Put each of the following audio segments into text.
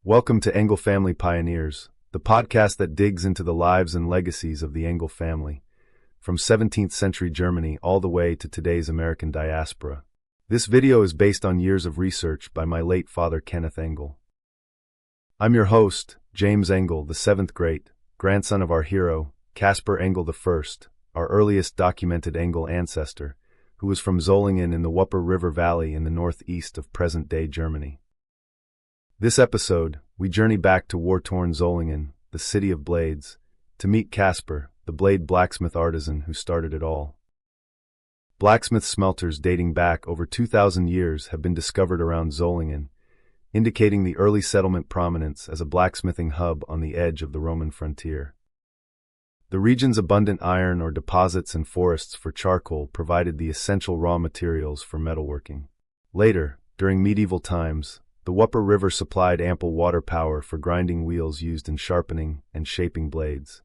Welcome to Engle Family Pioneers, the podcast that digs into the lives and legacies of the Engle family, from 17th century Germany all the way to today's American diaspora. This video is based on years of research by my late father Kenneth Engle. I'm your host, James Engle, the seventh great, grandson of our hero, Caspar Engle I, our earliest documented Engle ancestor, who was from Solingen in the Wupper River Valley in the northeast of present-day Germany. This episode, we journey back to war-torn Solingen, the city of blades, to meet Caspar, the blade blacksmith artisan who started it all. Blacksmith smelters dating back over 2,000 years have been discovered around Solingen, indicating the early settlement prominence as a blacksmithing hub on the edge of the Roman frontier. The region's abundant iron ore deposits and forests for charcoal provided the essential raw materials for metalworking. Later, during medieval times, the Wupper River supplied ample water power for grinding wheels used in sharpening and shaping blades.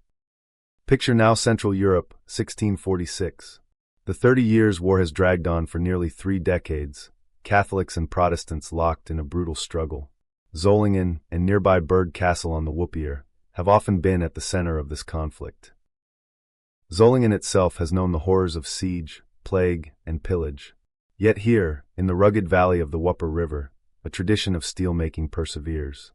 Picture now Central Europe, 1646. The 30 Years' War has dragged on for nearly 3 decades, Catholics and Protestants locked in a brutal struggle. Solingen and nearby Berg Castle on the Wupper have often been at the center of this conflict. Solingen itself has known the horrors of siege, plague, and pillage. Yet here, in the rugged valley of the Wupper River, a tradition of steelmaking perseveres.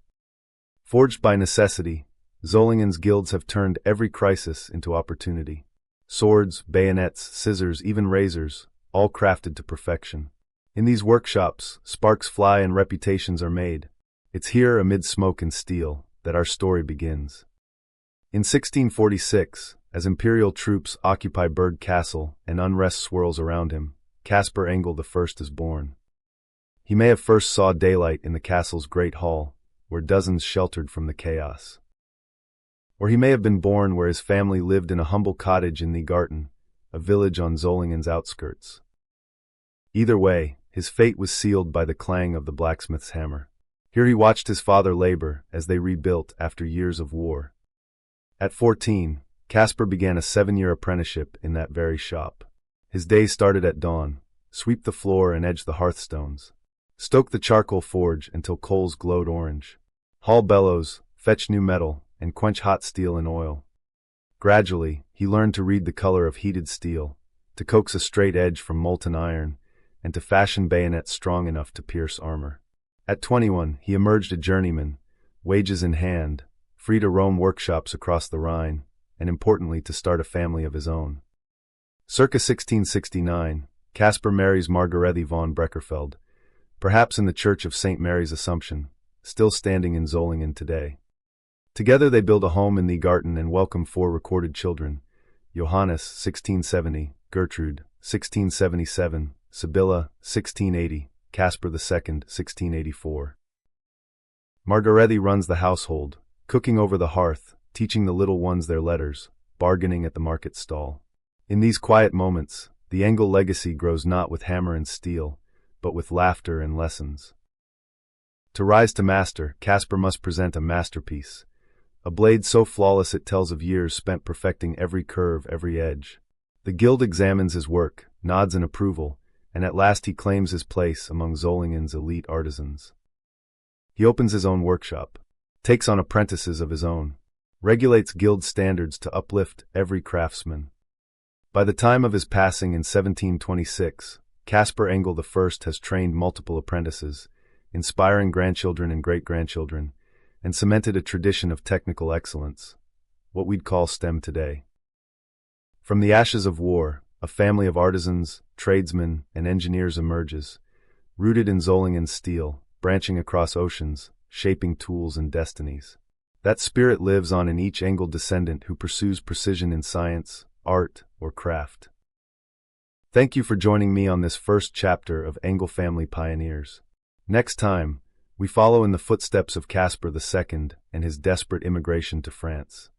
Forged by necessity, Solingen's guilds have turned every crisis into opportunity. Swords, bayonets, scissors, even razors, all crafted to perfection. In these workshops, sparks fly and reputations are made. It's here, amid smoke and steel, that our story begins. In 1646, as imperial troops occupy Berg Castle and unrest swirls around him, Caspar Engle I is born. He may have first saw daylight in the castle's great hall, where dozens sheltered from the chaos. Or he may have been born where his family lived in a humble cottage in the Garten, a village on Solingen's outskirts. Either way, his fate was sealed by the clang of the blacksmith's hammer. Here he watched his father labor as they rebuilt after years of war. At 14, Caspar began a 7-year apprenticeship in that very shop. His days started at dawn: sweep the floor and edge the hearthstones. Stoke the charcoal forge until coals glowed orange. Haul bellows, fetch new metal, and quench hot steel in oil. Gradually, he learned to read the color of heated steel, to coax a straight edge from molten iron, and to fashion bayonets strong enough to pierce armor. At 21, he emerged a journeyman, wages in hand, free to roam workshops across the Rhine, and importantly to start a family of his own. Circa 1669, Caspar marries Margarethe von Breckerfeld, perhaps in the Church of St. Mary's Assumption, still standing in Solingen today. Together they build a home in the Garten and welcome 4 recorded children: Johannes, 1670, Gertrude, 1677, Sibylla, 1680, Caspar II, 1684. Margarethe runs the household, cooking over the hearth, teaching the little ones their letters, bargaining at the market stall. In these quiet moments, the Engle legacy grows not with hammer and steel, but with laughter and lessons. To rise to master, Caspar must present a masterpiece, a blade so flawless it tells of years spent perfecting every curve, every edge. The guild examines his work, nods in approval, and at last he claims his place among Solingen's elite artisans. He opens his own workshop, takes on apprentices of his own, regulates guild standards to uplift every craftsman. By the time of his passing in 1726, Caspar Engle I has trained multiple apprentices, inspiring grandchildren and great-grandchildren, and cemented a tradition of technical excellence, what we'd call STEM today. From the ashes of war, a family of artisans, tradesmen, and engineers emerges, rooted in Solingen's steel, branching across oceans, shaping tools and destinies. That spirit lives on in each Engle descendant who pursues precision in science, art, or craft. Thank you for joining me on this first chapter of Engle Family Pioneers. Next time, we follow in the footsteps of Caspar II and his desperate immigration to France.